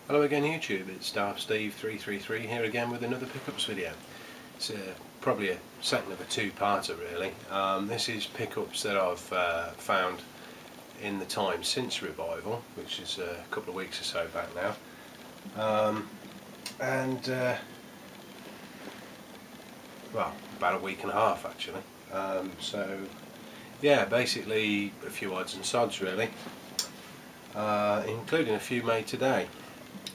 Hello again YouTube, it's Darthsteve333 here again with another pickups video. It's probably a second of a two-parter really. This is pickups that I've found in the time since Revival, which is a couple of weeks or so back now. Well, about a week and a half actually. So yeah, basically a few odds and sods really, including a few made today.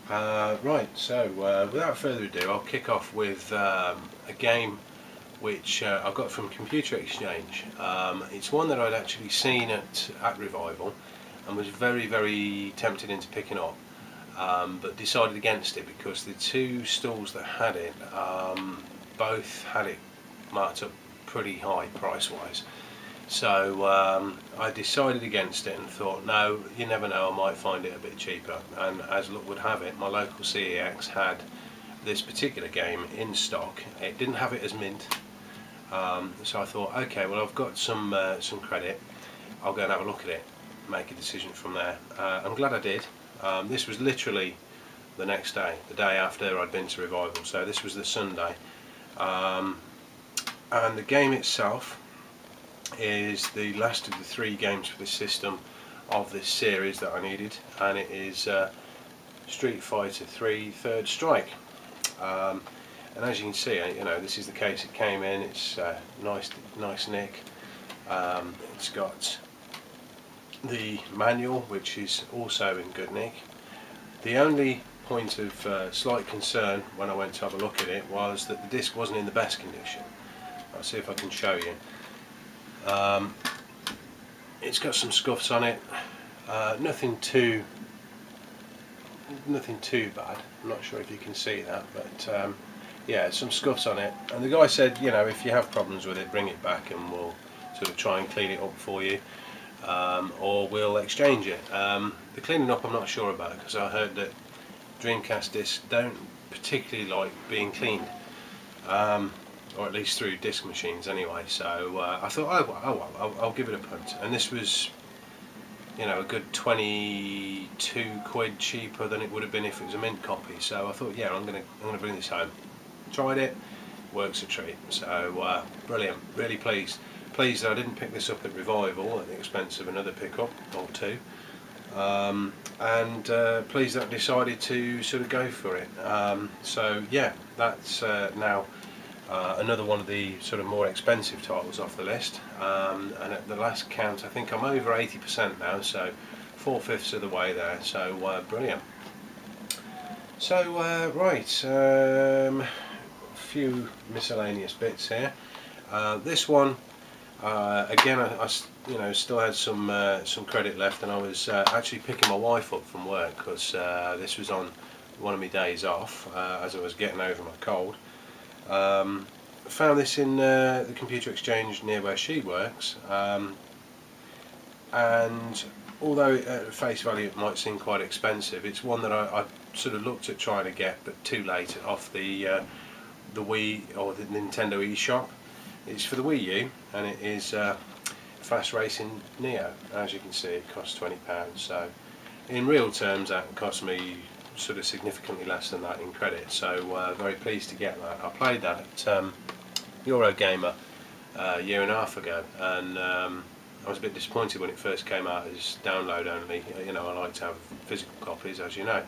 Right, so without further ado, I'll kick off with a game which I got from Computer Exchange. It's one that I'd actually seen at Revival and was very tempted into picking up, but decided against it because the two stalls that had it both had it marked up pretty high price wise. So I decided against it and thought, no, you never know, I might find it a bit cheaper. And as luck would have it, my local CEX had this particular game in stock. It didn't have it as mint, so I thought, okay, well I've got some credit, I'll go and have a look at it, make a decision from there. I'm glad I did. This was literally the next day, the day after I'd been to Revival, so this was the Sunday. And the game itself is the last of the three games for this system of this series that I needed, and it is Street Fighter 3 Third Strike. And as you can see, you know, this is the case it came in. It's nice nick. It's got the manual, which is also in good nick. The only point of slight concern when I went to have a look at it was that the disc wasn't in the best condition. I'll see if I can show you. It's got some scuffs on it, nothing too bad. I'm not sure if you can see that, but yeah, some scuffs on it. And the guy said, you know, if you have problems with it, bring it back and we'll sort of try and clean it up for you, or we'll exchange it. The cleaning up I'm not sure about, because I heard that Dreamcast discs don't particularly like being cleaned. Or at least through disc machines anyway, so I thought, oh well, I'll give it a punt. And this was, you know, a good 22 quid cheaper than it would have been if it was a mint copy. So I thought, yeah, I'm gonna bring this home. Tried it, works a treat. So brilliant, really pleased that I didn't pick this up at Revival at the expense of another pickup or two, and pleased that I decided to sort of go for it. So yeah, that's now another one of the sort of more expensive titles off the list, and at the last count I think I'm over 80% now, so 4/5 of the way there, so brilliant. So right, a few miscellaneous bits here. This one, again, I you know, still had some credit left, and I was actually picking my wife up from work because this was on one of my days off as I was getting over my cold. Found this in the Computer Exchange near where she works, and although at face value it might seem quite expensive, it's one that I sort of looked at trying to get, but too late, off the Wii or the Nintendo eShop. It's for the Wii U, and it is Fast Racing Neo. As you can see, it costs £20, so in real terms that cost me sort of significantly less than that in credit, so very pleased to get that. I played that at Eurogamer a year and a half ago, and I was a bit disappointed when it first came out as download only. You know, I like to have physical copies, as you know.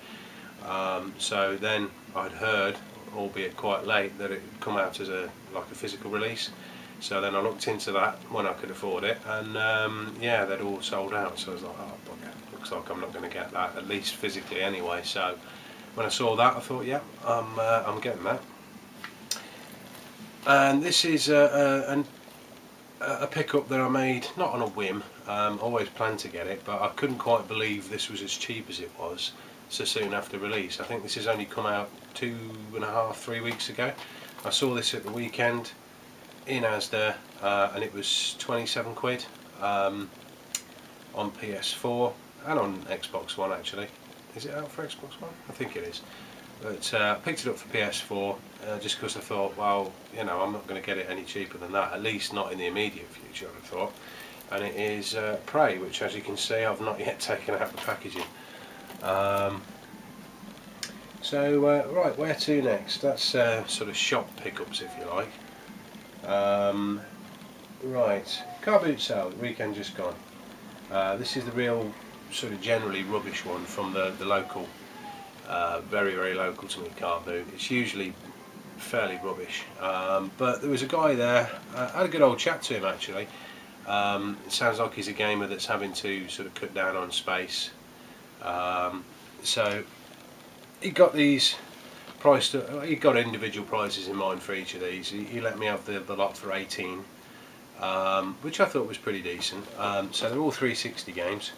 So then I'd heard, albeit quite late, that it had come out as like a physical release. So then I looked into that when I could afford it, and yeah, they'd all sold out. So I was like, oh bugger, looks like I'm not going to get that, at least physically anyway. So when I saw that, I thought, yeah, I'm getting that. And this is a pickup that I made not on a whim. Always planned to get it, but I couldn't quite believe this was as cheap as it was so soon after release. I think this has only come out 2.5, 3 weeks ago. I saw this at the weekend in Asda, and it was 27 quid on PS4 and on Xbox One actually. Is it out for Xbox One? I think it is. But I picked it up for PS4 just because I thought, well, you know, I'm not going to get it any cheaper than that, at least not in the immediate future, I thought. And it is Prey, which, as you can see, I've not yet taken out the packaging. So right, where to next? That's sort of shop pickups, if you like. Right, car boot sale, weekend just gone. This is the real sort of generally rubbish one from the local, very local to me car boot. It's usually fairly rubbish, but there was a guy there. I had a good old chat to him actually. It sounds like he's a gamer that's having to sort of cut down on space. So he got these priced. He got individual prices in mind for each of these. He let me have the lot for 18, which I thought was pretty decent. So they're all 360 games.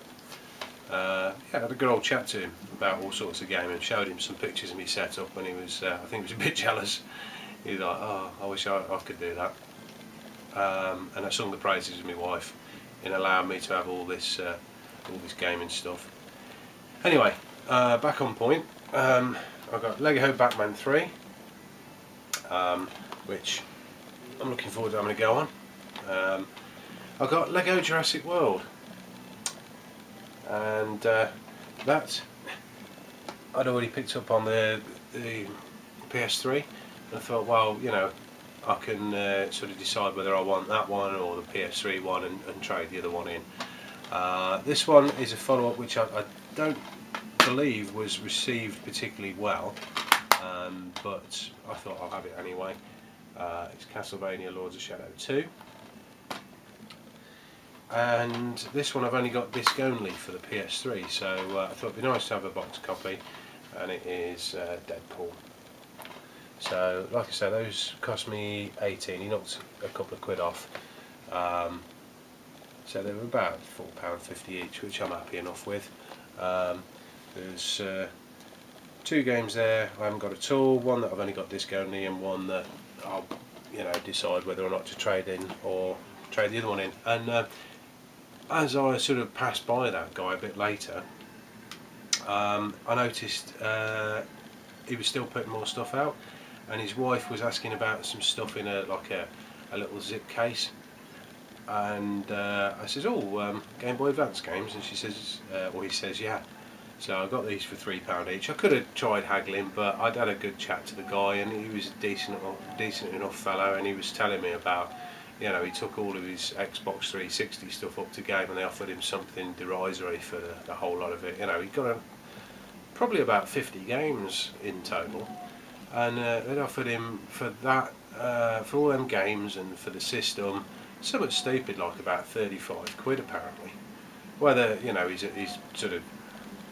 Yeah, I had a good old chat to him about all sorts of gaming. Showed him some pictures of me setup, and he was, I think, he was a bit jealous. He was like, "Oh, I wish I could do that." And I sung the praises of my wife in allowing me to have all this gaming stuff. Anyway, back on point. I've got Lego Batman 3, which I'm looking forward to having a go on. I've got Lego Jurassic World, and that I'd already picked up on the PS3, and I thought, well, you know, I can sort of decide whether I want that one or the PS3 one and trade the other one in. This one is a follow-up which I don't believe was received particularly well, but I thought I'll have it anyway. It's Castlevania Lords of Shadow 2, and this one I've only got disc only for the PS3, so I thought it'd be nice to have a box copy, and it is Deadpool. So like I said, those cost me 18, he knocked a couple of quid off, so they were about £4.50 each, which I'm happy enough with. There's 2 games there I haven't got at all, one that I've only got disc only and one that I'll, you know, decide whether or not to trade in or trade the other one in. And as I sort of passed by that guy a bit later, I noticed he was still putting more stuff out, and his wife was asking about some stuff in a little zip case, and I says, "Oh, Game Boy Advance games," and she says, or he says, "Yeah." So I got these for £3 each. I could have tried haggling, but I'd had a good chat to the guy, and he was a decent enough fellow, and he was telling me about, you know, he took all of his Xbox 360 stuff up to game, and they offered him something derisory for the whole lot of it. You know, he got probably about 50 games in total, and they'd offered him for that, for all them games and for the system, something stupid like about 35 quid apparently. Whether, you know, he's sort of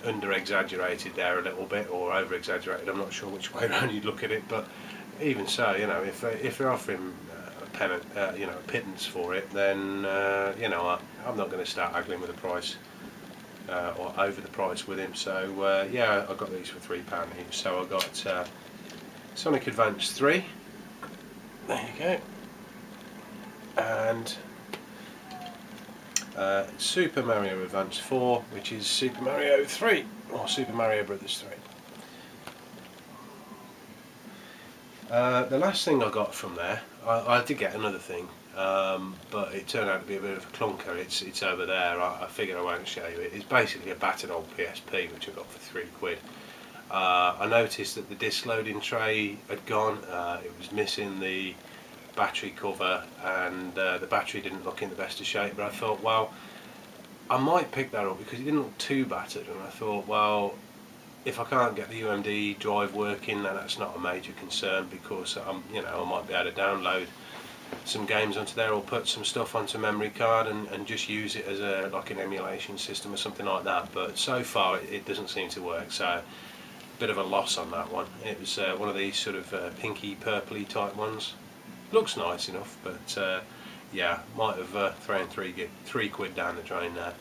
under exaggerated there a little bit or over exaggerated, I'm not sure which way around you'd look at it, but even so, you know, if they're offering a pittance for it, then you know, I'm not going to start haggling with the price or over the price with him. So yeah, I got these for £3 each. So I got Sonic Advance 3, there you go, and Super Mario Advance 4, which is Super Mario 3, or Super Mario Brothers 3. The last thing I got from there, I did get another thing, but it turned out to be a bit of a clunker. It's over there. I figured I won't show you it. It's basically a battered old PSP which I got for £3. I noticed that the disc loading tray had gone. It was missing the battery cover, and the battery didn't look in the best of shape, but I thought, well, I might pick that up because it didn't look too battered, and I thought, well, if I can't get the UMD drive working, then that's not a major concern, because you know, I might be able to download some games onto there or put some stuff onto memory card and just use it as like an emulation system or something like that. But so far it doesn't seem to work, so a bit of a loss on that one. It was one of these sort of pinky purpley type ones. Looks nice enough, but yeah, might have thrown three quid down the drain there.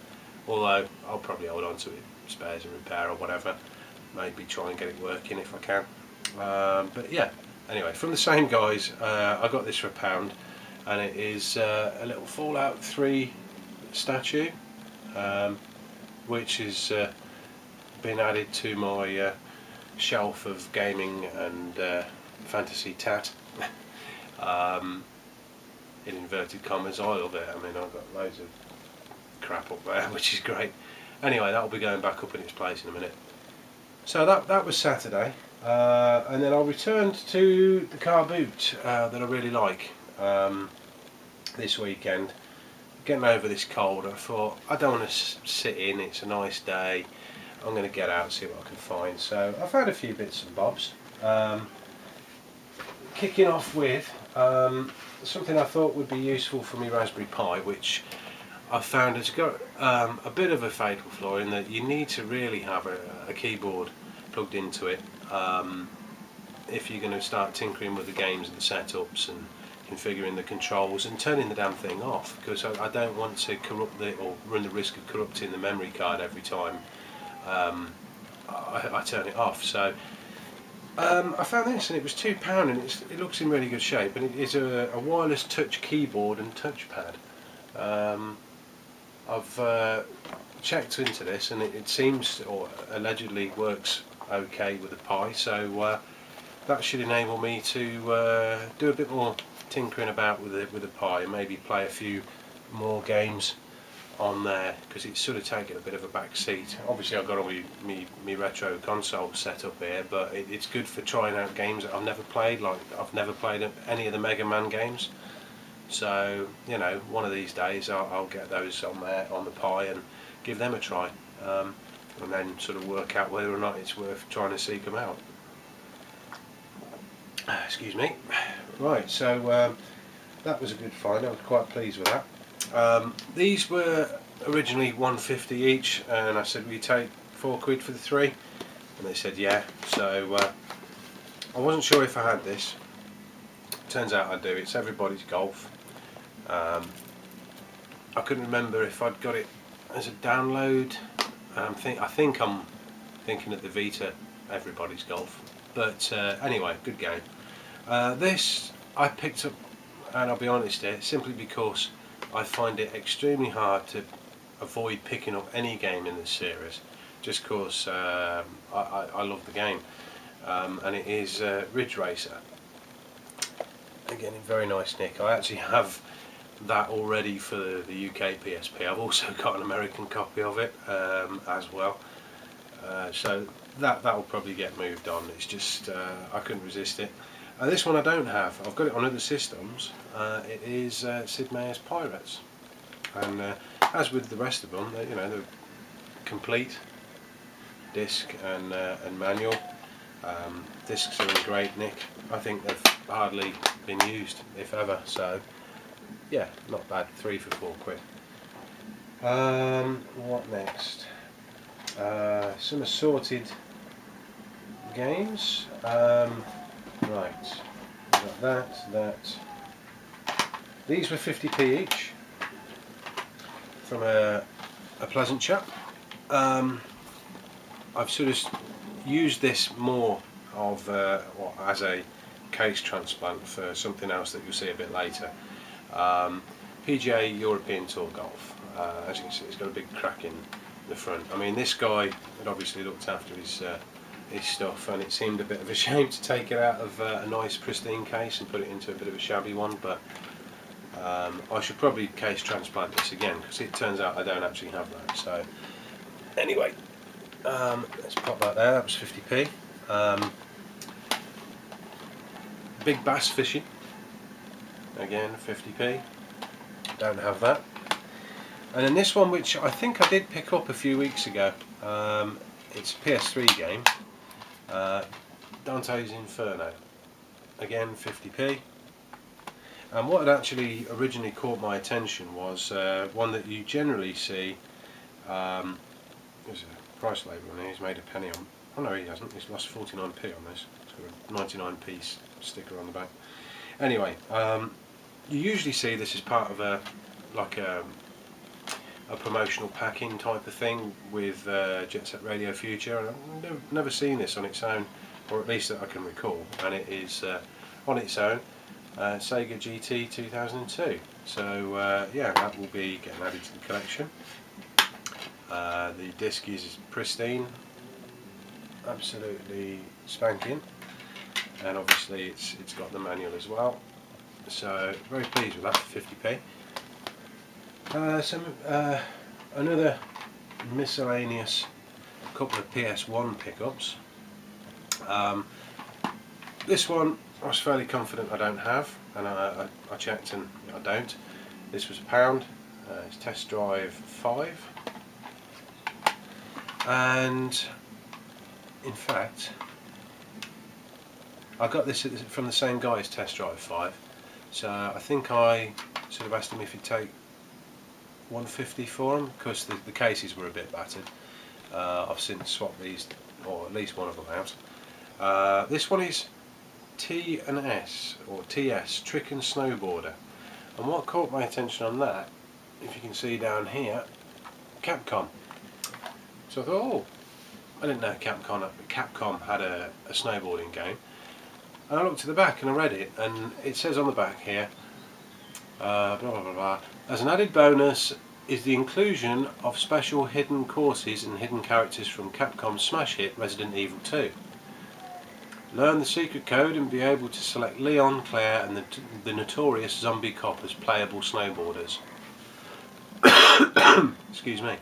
Although I'll probably hold on to it, spares and repair or whatever. Maybe try and get it working if I can. But yeah, anyway, from the same guys, I got this for £1, and it is a little Fallout 3 statue, which has been added to my shelf of gaming and fantasy tat. In inverted commas, I love it. I mean, I've got loads of crap up there, which is great. Anyway, that'll be going back up in its place in a minute. So that was Saturday. And then I returned to the car boot that I really like this weekend. Getting over this cold, I thought I don't want to sit in, it's a nice day, I'm going to get out and see what I can find. So I've had a few bits and bobs. Kicking off with something I thought would be useful for my Raspberry Pi, which I've found has got a bit of a fatal flaw in that you need to really have a keyboard plugged into it if you're going to start tinkering with the games and the setups and configuring the controls and turning the damn thing off, because I don't want to corrupt or run the risk of corrupting the memory card every time I turn it off. So I found this and it was £2 and it looks in really good shape, and it is a wireless touch keyboard and touchpad. I've checked into this and it seems, or allegedly works okay with the Pi, so that should enable me to do a bit more tinkering about with the Pi and maybe play a few more games on there, because it's sort of taken a bit of a back seat. Obviously I've got all my retro console set up here, but it's good for trying out games that I've never played. Like I've never played any of the Mega Man games, so you know, one of these days I'll get those on there on the Pi and give them a try, and then sort of work out whether or not it's worth trying to seek them out. Excuse me. Right, so that was a good find. I was quite pleased with that. These were originally £1.50 each, and I said, will you take £4 for the three? And they said yeah. So I wasn't sure if I had this. Turns out I do. It's Everybody's Golf. I couldn't remember if I'd got it as a download. I think I'm thinking of the Vita Everybody's Golf. But anyway, good game. This I picked up, and I'll be honest here, simply because I find it extremely hard to avoid picking up any game in this series, just because I love the game, and it is Ridge Racer. Again, in very nice nick. I actually have that already for the UK PSP. I've also got an American copy of it as well, so that will probably get moved on. It's just I couldn't resist it. This one I don't have. I've got it on other systems. It is Sid Meier's Pirates, and as with the rest of them, they're complete disc and manual. Discs are in great nick. I think they've hardly been used, if ever. So yeah, not bad. 3 for £4. What next? Some assorted games. Right, got that. These were 50p each from a pleasant chap. I've sort of used this more of as a case transplant for something else that you'll see a bit later. PGA European Tour Golf. As you can see, it's got a big crack in the front. I mean, this guy had obviously looked after his stuff, and it seemed a bit of a shame to take it out of a nice pristine case and put it into a bit of a shabby one, but I should probably case transplant this again, because it turns out I don't actually have that. So anyway, let's pop that there. That was 50p. Big Bass Fishing, again 50p, don't have that. And then this one, which I think I did pick up a few weeks ago, it's a PS3 game, Dante's Inferno, again 50p. And what had actually originally caught my attention was one that you generally see. There's a price label on here. He's made a penny on. Oh no, he hasn't. He's lost 49p on this. It's got a 99p sticker on the back. Anyway, you usually see this as part of a promotional packing type of thing with Jet Set Radio Future, and I've never seen this on its own, or at least that I can recall, and it is on its own Sega GT 2002. So yeah, that will be getting added to the collection. The disc is pristine, absolutely spanking, and obviously it's got the manual as well, so very pleased with that for 50p. Another miscellaneous couple of PS1 pickups. This one I was fairly confident I don't have, and I checked and I don't. This was £1. It's Test Drive 5, and in fact I got this from the same guy as Test Drive 5, so I think I sort of asked him if he'd take 150 for them, because the cases were a bit battered. I've since swapped these, or at least one of them out. This one is T&S, or TS, Trick and Snowboarder, and what caught my attention on that, if you can see down here, Capcom. So I thought, oh, I didn't know Capcom had a snowboarding game, and I looked at the back and I read it, and it says on the back here, blah blah blah blah, as an added bonus is the inclusion of special hidden courses and hidden characters from Capcom's smash hit Resident Evil 2. Learn the secret code and be able to select Leon, Claire and the notorious zombie cop as playable snowboarders. Excuse me.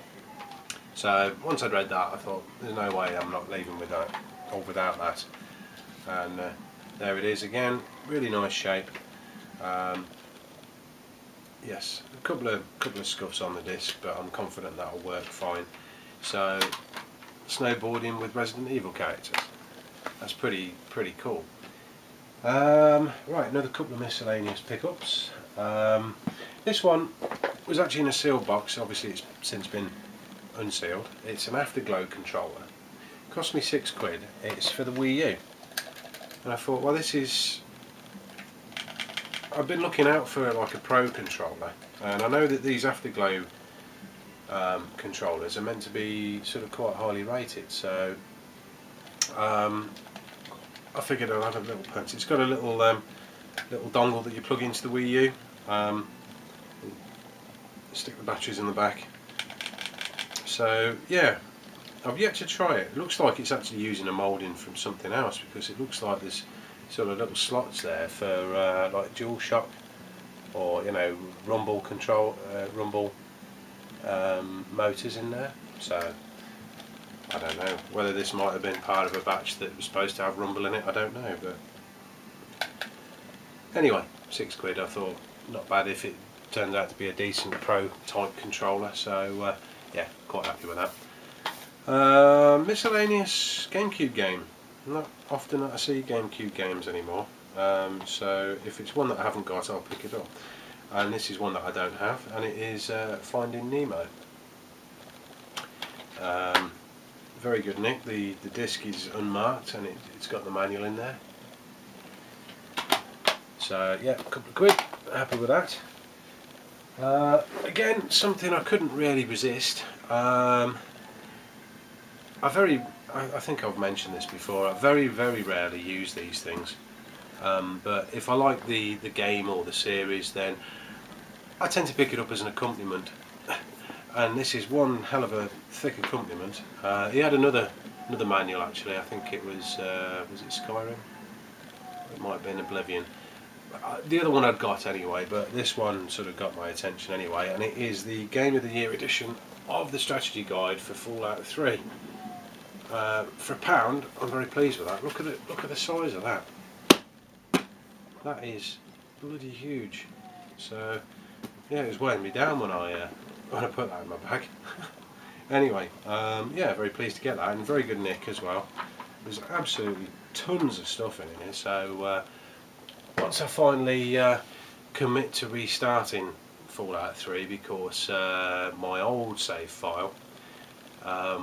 So once I'd read that, I thought, there's no way I'm not leaving with that, or without that. And there it is again, really nice shape. Yes, a couple of scuffs on the disc, but I'm confident that'll work fine. So, snowboarding with Resident Evil characters. That's pretty cool. Right, another couple of miscellaneous pickups. This one was actually in a sealed box. Obviously, it's since been unsealed. It's an Afterglow controller. It cost me £6. It's for the Wii U, and I thought, well, this is. I've been looking out for like a pro controller, and I know that these Afterglow controllers are meant to be sort of quite highly rated, so I figured I'll have a little punch. It's got a little little dongle that you plug into the Wii U, stick the batteries in the back. So yeah, I've yet to try it. It looks like it's actually using a moulding from something else, because it looks like there's sort of little slots there for like DualShock, or rumble control, rumble motors in there. So I don't know whether this might have been part of a batch that was supposed to have rumble in it. I don't know, but anyway, £6. I thought not bad if it turns out to be a decent pro type controller. So yeah, quite happy with that. Miscellaneous GameCube game. Not often that I see GameCube games anymore, so if it's one that I haven't got, I'll pick it up. And this is one that I don't have, and it is Finding Nemo. Very good nick. The disc is unmarked, and it's got the manual in there. So yeah, a couple of quid, happy with that. Again, something I couldn't really resist. I think I've mentioned this before. I very rarely use these things, but if I like the game or the series, then I tend to pick it up as an accompaniment. And this is one hell of a thick accompaniment. He had another manual actually. I think it was it Skyrim? It might have been Oblivion. The other one I'd got anyway, but this one sort of got my attention anyway, and it is the Game of the Year edition of the strategy guide for Fallout 3. For £1, I'm very pleased with that. Look at it. Look at the size of that. That is bloody huge. So yeah, it was weighing me down when I put that in my bag. Anyway, yeah, very pleased to get that, and very good nick as well. There's absolutely tons of stuff in here. So once I finally commit to restarting Fallout 3, because my old save file,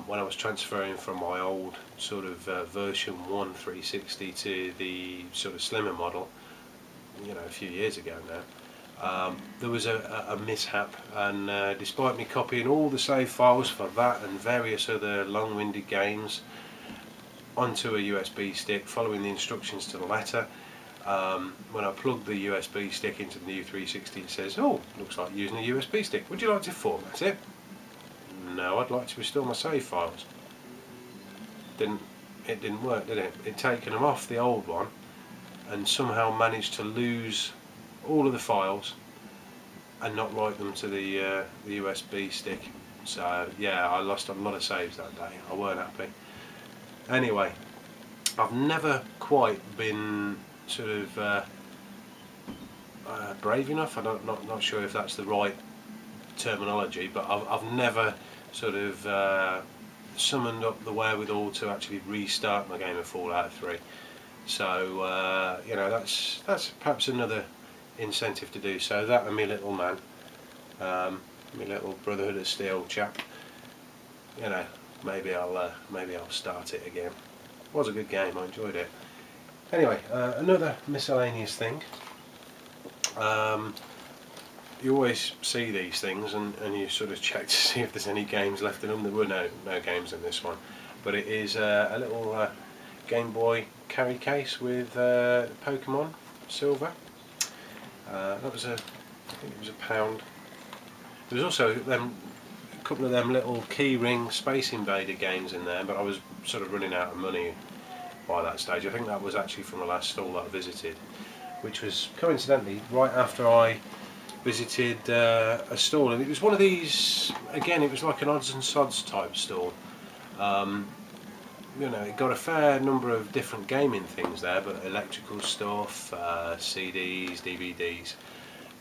when I was transferring from my old sort of version 1 360 to the sort of slimmer model, a few years ago now, there was a mishap, and despite me copying all the save files for that and various other long-winded games onto a USB stick, following the instructions to the letter, when I plugged the USB stick into the new 360, it says, "Oh, looks like using a USB stick. Would you like to format it?" No, I'd like to restore my save files. It didn't work, did it? It'd taken them off the old one and somehow managed to lose all of the files and not write them to the USB stick. So yeah, I lost a lot of saves that day. I weren't happy. Anyway, I've never quite been sort of brave enough. Not sure if that's the right terminology, but I've never sort of summoned up the wherewithal to actually restart my game of Fallout 3. So you know, that's perhaps another incentive to do so. That and me little man, my little Brotherhood of Steel chap. You know, maybe I'll start it again. It was a good game. I enjoyed it. Anyway, another miscellaneous thing. You always see these things and you sort of check to see if there's any games left in them. There were no games in this one, but it is a little Game Boy carry case with Pokemon Silver. That was I think it was £1. There was also a couple of them little Keyring Space Invader games in there, but I was sort of running out of money by that stage. I think that was actually from the last stall that I visited, which was coincidentally right after I visited a stall, and it was one of these, again, it was like an odds and sods type stall. You know, it got a fair number of different gaming things there, but electrical stuff, CDs, DVDs,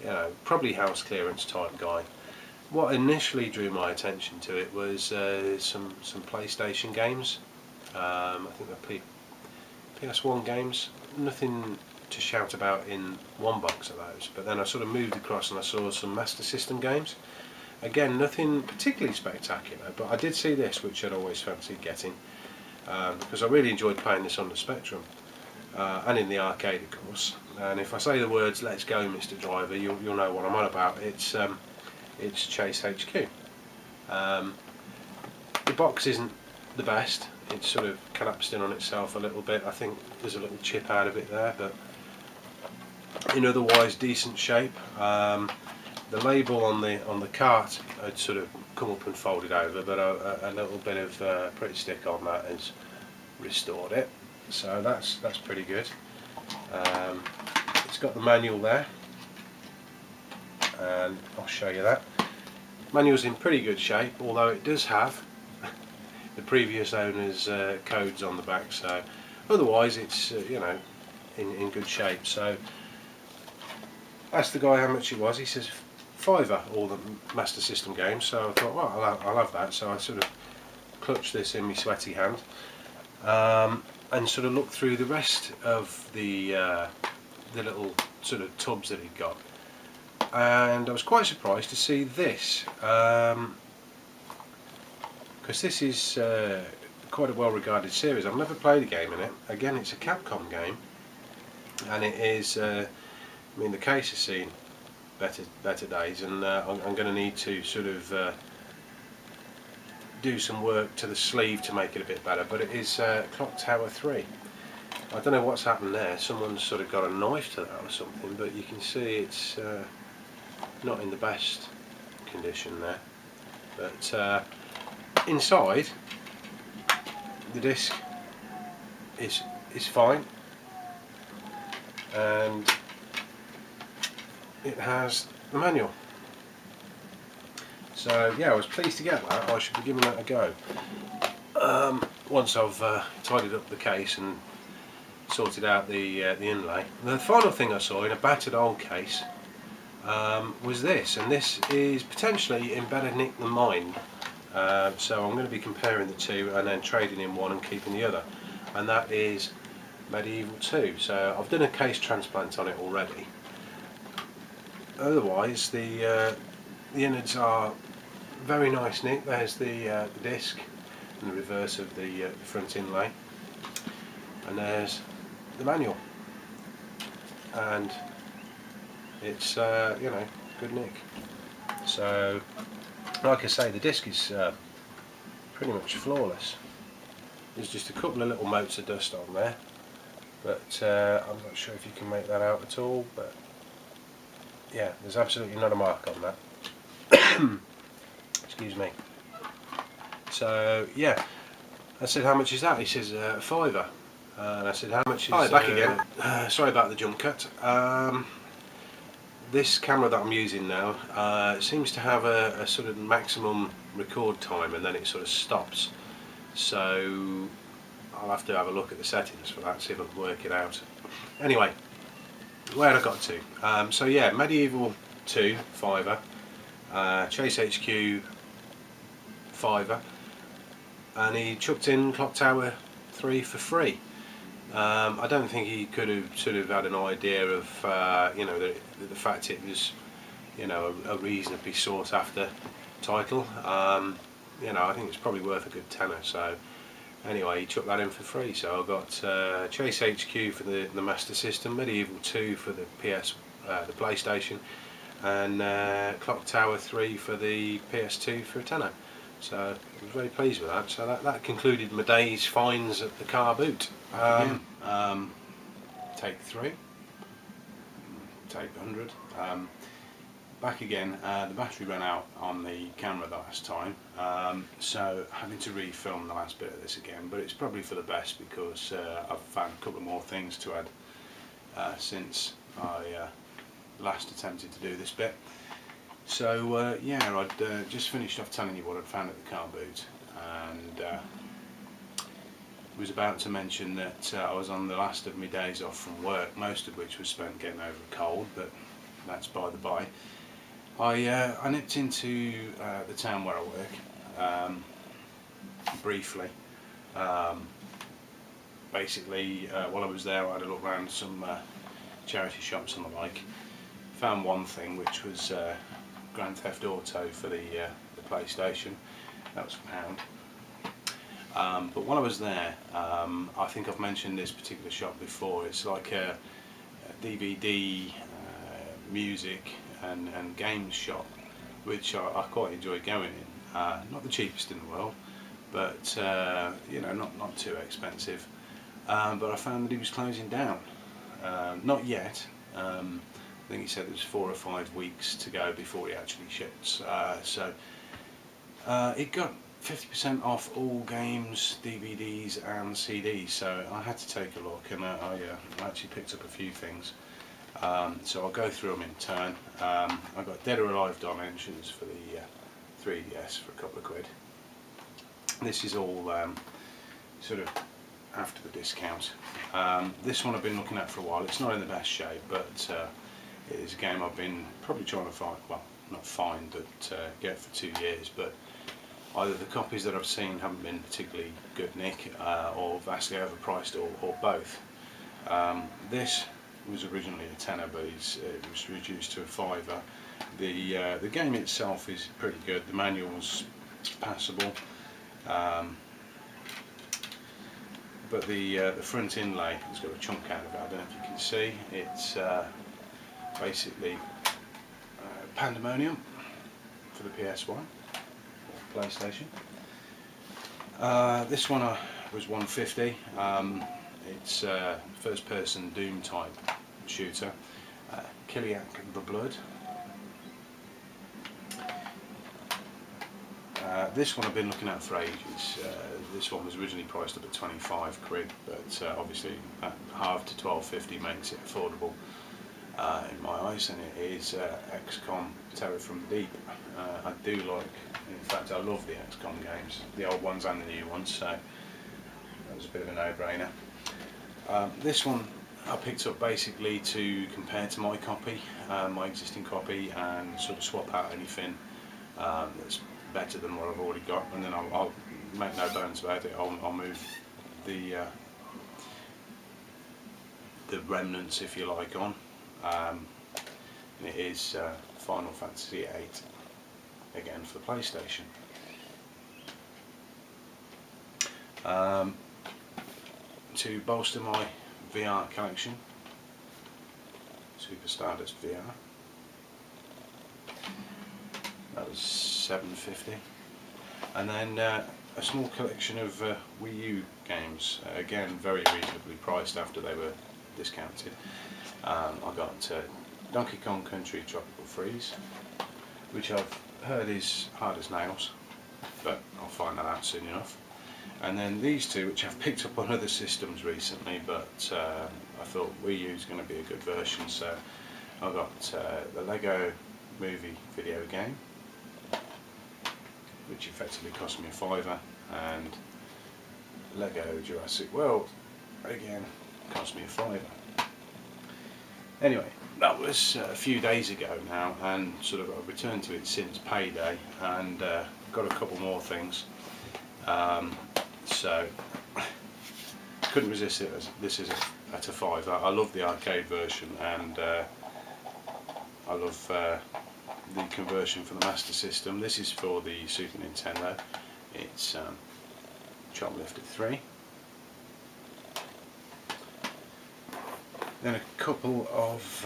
you know, probably house clearance type guy. What initially drew my attention to it was some PlayStation games. I think they're PS1 games, nothing to shout about in one box of those, but then I sort of moved across and I saw some Master System games. Again, nothing particularly spectacular, but I did see this, which I'd always fancied getting, because I really enjoyed playing this on the Spectrum, and in the arcade of course. And if I say the words "Let's go, Mr. Driver," you'll know what I'm on about. It's Chase HQ. The box isn't the best. It's sort of collapsed in on itself a little bit. I think there's a little chip out of it there, but in otherwise decent shape. The label on the cart had sort of come up and folded over, but a little bit of pretty stick on that has restored it. So that's pretty good. It's got the manual there, and I'll show you that. Manual's in pretty good shape, although it does have the previous owner's codes on the back. So otherwise, it's you know, in good shape. So asked the guy how much it was. He says £5 all the Master System games. So I thought, well, I'll have that. So I sort of clutched this in my sweaty hand, and sort of looked through the rest of the little sort of tubs that he'd got, and I was quite surprised to see this, because this is quite a well-regarded series. I've never played a game in it. Again, it's a Capcom game, and it is. I mean, the case has seen better days, and I'm going to need to sort of do some work to the sleeve to make it a bit better. But it is Clock Tower 3. I don't know what's happened there. Someone's sort of got a knife to that or something, but you can see it's not in the best condition there. But inside, the disc is fine, and it has the manual. So yeah, I was pleased to get that. I should be giving that a go once I've tidied up the case and sorted out the inlay. The final thing I saw in a battered old case was this, and this is potentially in better nick than mine. So I'm going to be comparing the two and then trading in one and keeping the other, and that is Medieval 2. So I've done a case transplant on it already. Otherwise, the innards are very nice nick. There's the disc and the reverse of the front inlay, and there's the manual, and it's you know, good nick. So like I say, the disc is pretty much flawless. There's just a couple of little motes of dust on there, but I'm not sure if you can make that out at all, but yeah, there's absolutely not a mark on that. Excuse me. So yeah, I said, how much is that? He says £5. And I said, how much is... Hi, back again. Sorry about the jump cut. This camera that I'm using now seems to have a sort of maximum record time, and then it sort of stops. So I'll have to have a look at the settings for that, see if I can work it out. Anyway, where I got to. So yeah, Medieval 2 fiver, Chase HQ fiver, and he chucked in Clock Tower 3 for free. I don't think he could have sort of had an idea of you know, the fact it was, you know, a reasonably sought after title. You know, I think it's probably worth a good tenner. So anyway, he chucked that in for free. So I got Chase HQ for the Master System, Medieval 2 for the the PlayStation, and Clock Tower 3 for the PS2 for a tenner. So I was very pleased with that. So that concluded my day's finds at the car boot. Take 3, take 100. Back again. The battery ran out on the camera the last time, so having to refilm the last bit of this again, but it's probably for the best because I've found a couple more things to add since I last attempted to do this bit. So yeah, I'd just finished off telling you what I'd found at the car boot, and was about to mention that I was on the last of my days off from work, most of which was spent getting over a cold, but that's by the by. I nipped into the town where I work briefly. Basically, while I was there, I had a look around some charity shops and the like. Found one thing, which was Grand Theft Auto for the PlayStation. That was a £1. But while I was there, I think I've mentioned this particular shop before. It's like a DVD, music and games shop, which I quite enjoy going in. Not the cheapest in the world, but you know, not too expensive. But I found that he was closing down. Not yet. I think he said it was 4 or 5 weeks to go before he actually ships. So it got 50% off all games, DVDs and CDs, so I had to take a look, and I actually picked up a few things. So I'll go through them in turn. I got Dead or Alive Dimensions for the 3DS for a couple of quid. This is all sort of after the discount. This one I've been looking at for a while. It's not in the best shape, but it is a game I've been probably trying to find, well, not find, but get for 2 years, but either the copies that I've seen haven't been particularly good nick, or vastly overpriced, or both. This was originally a tenner, but it was reduced to a £5. The game itself is pretty good. The manual's passable, but the front inlay has got a chunk out of it. I don't know if you can see. It's basically Pandemonium for the PS1 or PlayStation. This one was £1.50. It's first-person Doom type shooter. Killiak the Blood. This one I've been looking at for ages. This one was originally priced up at 25 quid, but obviously that halved to 12.50 makes it affordable in my eyes, and it is XCOM Terror from the Deep. I do like, in fact I love the XCOM games, the old ones and the new ones, so that was a bit of a no-brainer. This one I picked up basically to compare to my copy, my existing copy, and sort of swap out anything that's better than what I've already got, and then I'll make no bones about it. I'll move the remnants, if you like, on. And it is Final Fantasy VIII, again for PlayStation. To bolster my VR collection, Super Stardust VR. That was £7.50, and then a small collection of Wii U games, again very reasonably priced after they were discounted. I got Donkey Kong Country Tropical Freeze, which I've heard is hard as nails, but I'll find that out soon enough. And then these two, which I've picked up on other systems recently, but I thought Wii U is going to be a good version, so I got the Lego Movie video game, which effectively cost me a £5, and Lego Jurassic World. Again, cost me a fiver. Anyway, that was a few days ago now, and sort of I've returned to it since payday, and got a couple more things. So couldn't resist it. This is at a fiver. I love the arcade version, and I love the conversion for the Master System. This is for the Super Nintendo. It's Choplifted 3. Then a couple of,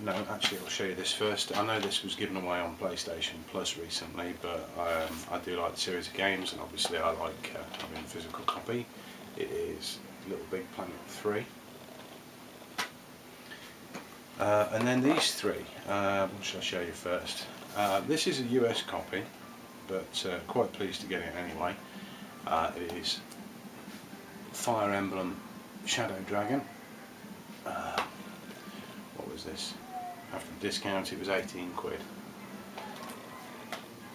no, actually I'll show you this first. I know this was given away on PlayStation Plus recently, but I do like the series of games, and obviously I like having a physical copy. It is Little Big Planet 3. And then these three, what should I show you first? This is a US copy, but quite pleased to get it anyway. It is Fire Emblem Shadow Dragon. What was this? After the discount it was 18 quid.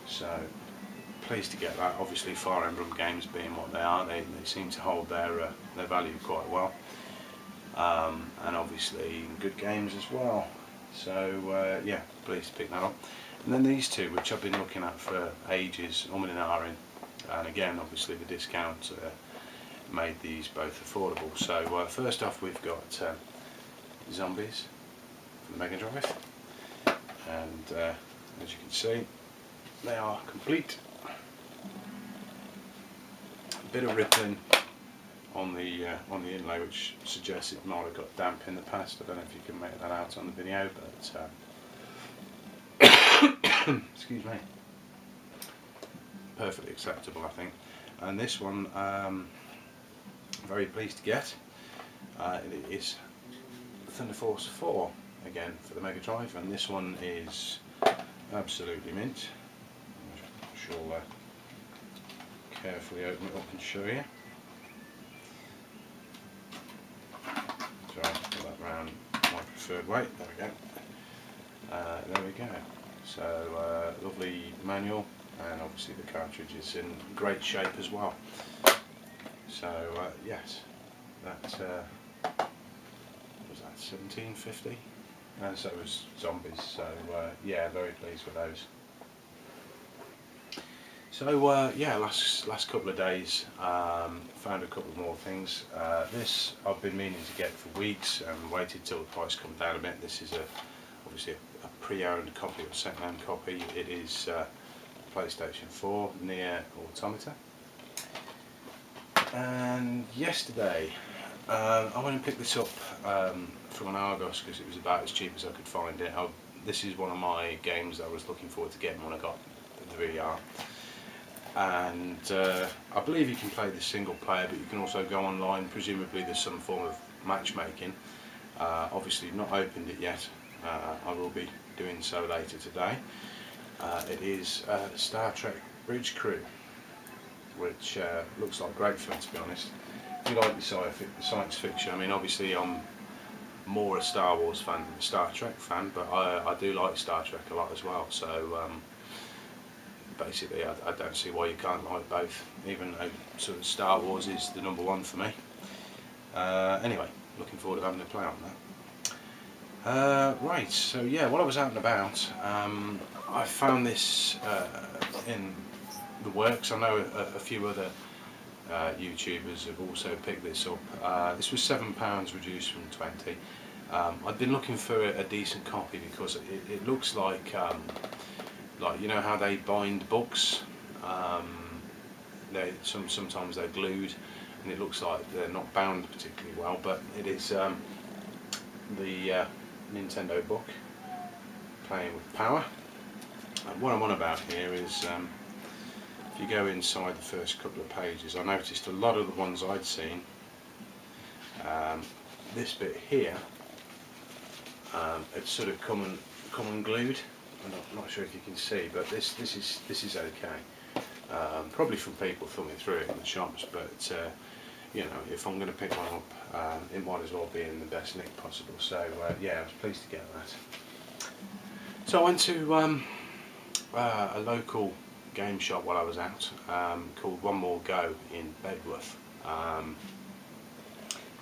So pleased to get that. Obviously Fire Emblem games being what they are, they seem to hold their value quite well. And obviously good games as well. So yeah, pleased to pick that up. And then these two, which I've been looking at for ages, and and again obviously the discount made these both affordable. So first off we've got Zombies for the Mega Drive, and as you can see they are complete. A bit of rippling on the inlay, which suggests it might have got damp in the past. I don't know if you can make that out on the video, but excuse me, perfectly acceptable I think. And this one very pleased to get. It is Thunder Force 4 again for the Mega Drive, and this one is absolutely mint. I shall carefully open it up and show you. So I'll put that round my preferred way. There we go. There we go. So lovely manual, and obviously the cartridge is in great shape as well. So yes, that was that 1750, and so was Zombies. So yeah, very pleased with those. So yeah, last couple of days found a couple more things. This I've been meaning to get for weeks and waited till the price come down a bit. This is obviously a pre-owned copy or second-hand copy. It is PlayStation 4 Nier Automata. And yesterday I went and picked this up from an Argos because it was about as cheap as I could find it. This is one of my games that I was looking forward to getting when I got the VR. And I believe you can play this single player, but you can also go online. Presumably there's some form of matchmaking. Obviously not opened it yet. I will be doing so later today. It is Star Trek Bridge Crew, which looks like great fun, to be honest. If you like the science fiction, I mean obviously I'm more a Star Wars fan than a Star Trek fan, but I do like Star Trek a lot as well. So basically I don't see why you can't like both, even though sort of Star Wars is the #1 for me. Anyway, looking forward to having a play on that. Right, so yeah, while I was out and about, I found this in the works. I know a few other YouTubers have also picked this up. This was £7 reduced from 20. I've been looking for a decent copy because it looks like you know how they bind books. Sometimes they're glued, and it looks like they're not bound particularly well. But it is the Nintendo book, Playing with Power. And what I'm on about here is if you go inside the first couple of pages, I noticed a lot of the ones I'd seen. This bit here, it's sort of come unglued. I'm not sure if you can see, but this is okay. Probably from people thumbing through it in the shops, but you know, if I'm going to pick one up, it might as well be in the best nick possible. So yeah, I was pleased to get that. So I went to a local game shop while I was out, called One More Go in Bedworth,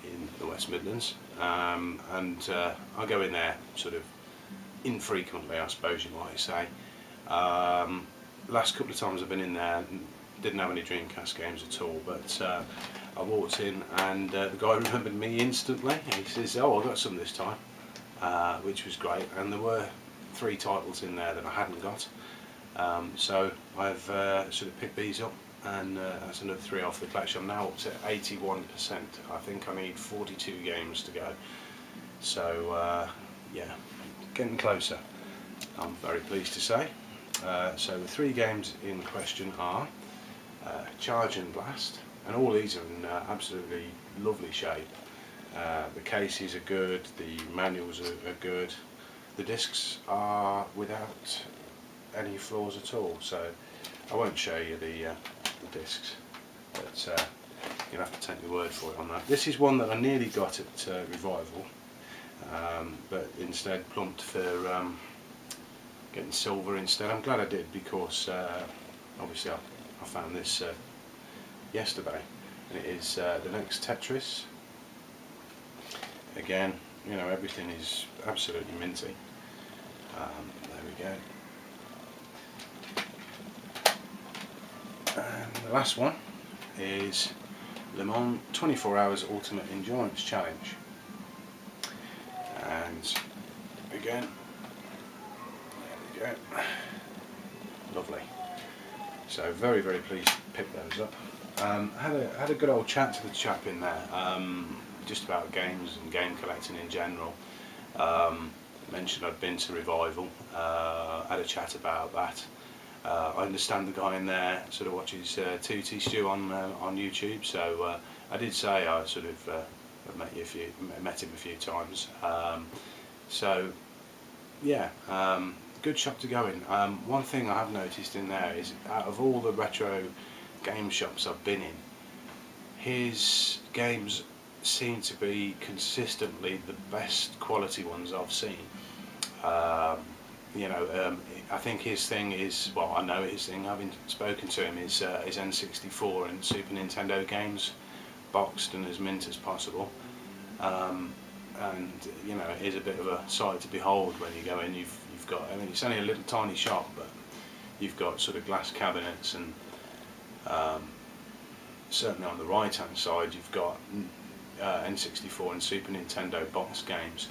in the West Midlands, and I go in there sort of infrequently, I suppose you might say. Last couple of times I've been in there, didn't have any Dreamcast games at all, but I walked in and the guy remembered me instantly. He says, "Oh, I got some this time," which was great, and there were 3 titles in there that I hadn't got, so I've sort of picked these up, and that's another 3 off the collection. I'm now up to 81%. I think I need 42 games to go, so yeah, getting closer, I'm very pleased to say. So the 3 games in question are Charge and Blast, and all these are in absolutely lovely shape. The cases are good, the manuals are good, the discs are without any flaws at all, so I won't show you the discs, but you'll have to take my word for it on that. This is one that I nearly got at Revival, but instead plumped for getting silver instead. I'm glad I did, because obviously I found this yesterday, and it is the next Tetris. Again, you know, everything is absolutely minty. There we go. And the last one is Le Mans 24 Hours Ultimate Endurance Challenge, and again, there we go, lovely. So very pleased to pick those up. Had a good old chat to the chap in there, just about games and game collecting in general. Mentioned I'd been to Revival, had a chat about that. I understand the guy in there sort of watches Tooty Stew on YouTube, so I did say I sort of met him a few times. So yeah, good shop to go in. One thing I have noticed in there is, out of all the retro game shops I've been in, his games seem to be consistently the best quality ones I've seen. You know, I think his thing is, well, I know his thing, having spoken to him, is his N64 and Super Nintendo games boxed and as mint as possible. And you know, it is a bit of a sight to behold when you go in. You've got, I mean, it's only a little tiny shop, but you've got sort of glass cabinets, and certainly on the right hand side you've got N64 and Super Nintendo box games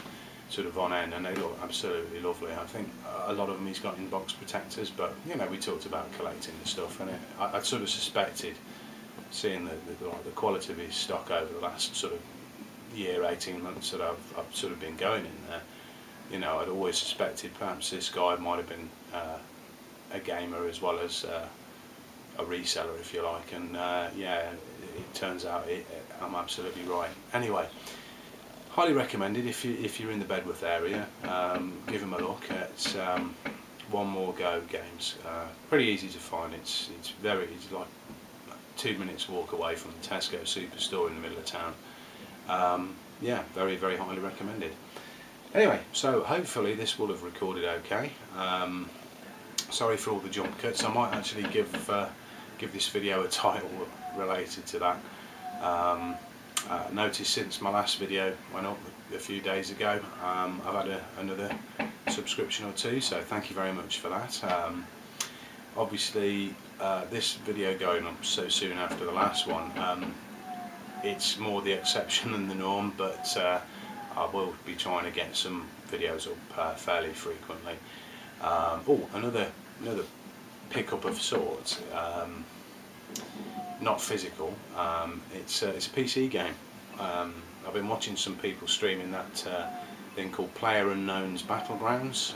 sort of on end, and they look absolutely lovely. I think a lot of them he's got in box protectors, but you know, we talked about collecting the stuff, and I sort of suspected, seeing the quality of his stock over the last sort of year, 18 months that I've sort of been going in there, you know, I'd always suspected perhaps this guy might have been a gamer as well as a reseller, if you like, and yeah, it turns out I'm absolutely right. Anyway, highly recommended if you're in the Bedworth area. Give them a look at One More Go games. Pretty easy to find. It's like 2 minutes walk away from the Tesco Superstore in the middle of town. Yeah, very highly recommended. Anyway, so hopefully this will have recorded okay. Sorry for all the jump cuts. I might actually give this video a title related to that. Noticed since my last video went up a few days ago, I've had another subscription or 2, so thank you very much for that. Obviously this video going up so soon after the last one, it's more the exception than the norm, but I will be trying to get some videos up fairly frequently. Oh, another pickup of sorts, not physical, it's a PC game. I've been watching some people streaming that thing called PlayerUnknown's Battlegrounds.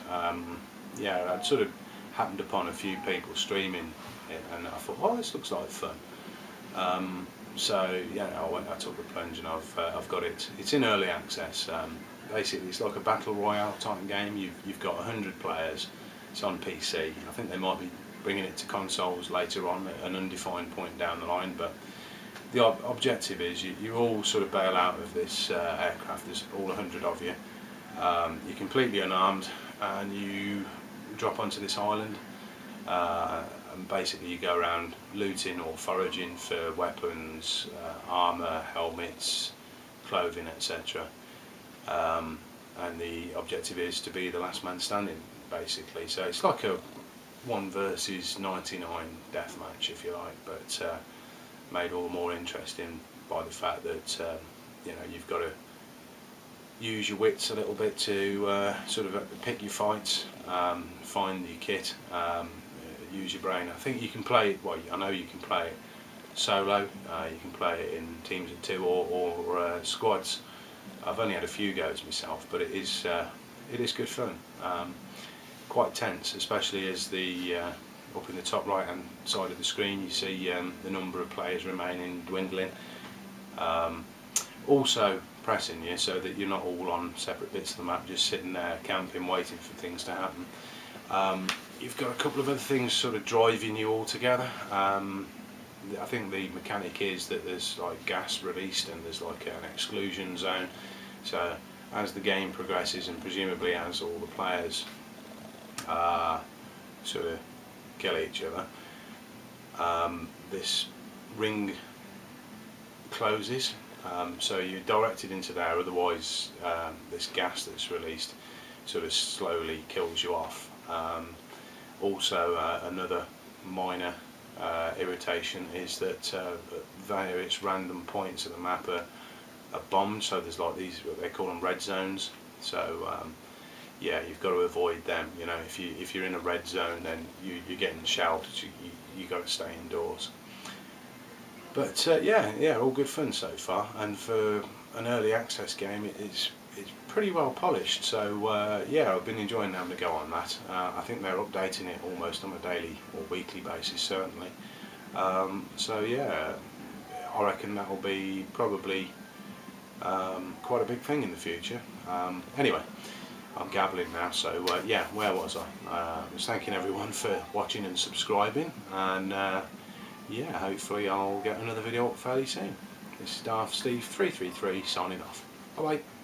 Yeah, I'd sort of happened upon a few people streaming it, and I thought, oh, this looks like fun. So yeah, I took the plunge, and I've got it. It's in early access. Basically, it's like a battle royale type game. You've got 100 players. It's on PC. I think they might be bringing it to consoles later on at an undefined point down the line. But the objective is you all sort of bail out of this aircraft. There's all 100 of you. You're completely unarmed, and you drop onto this island. and basically you go around looting or foraging for weapons, armour, helmets, clothing, etc. And the objective is to be the last man standing, basically. So it's like a 1 versus 99 deathmatch, if you like, but made all the more interesting by the fact that you know, you've got to use your wits a little bit to sort of pick your fights, find your kit, use your brain. I think you can play it, well, I know you can play it solo, you can play it in teams of 2 or squads. I've only had a few goes myself, but it is good fun. Quite tense, especially as the up in the top right hand side of the screen you see the number of players remaining dwindling. Also pressing you so that you're not all on separate bits of the map just sitting there camping waiting for things to happen. You've got a couple of other things sort of driving you all together. I think the mechanic is that there's like gas released and there's like an exclusion zone, so as the game progresses and presumably as all the players sort of kill each other, this ring closes, so you're directed into there, otherwise this gas that's released sort of slowly kills you off. Also another minor irritation is that various random points of the map are bombed, so there's like these, what they call them, red zones. So yeah, you've got to avoid them. You know, if you're in a red zone, then you're getting shelled. You got to stay indoors. But yeah, all good fun so far. And for an early access game, it's pretty well polished. So yeah, I've been enjoying having a go on that. I think they're updating it almost on a daily or weekly basis, certainly. So yeah, I reckon that'll be probably quite a big thing in the future. Anyway, I'm gabbling now, so yeah, where was I? I was thanking everyone for watching and subscribing, and yeah, hopefully I'll get another video up fairly soon. This is Darthsteve333 signing off. Bye bye.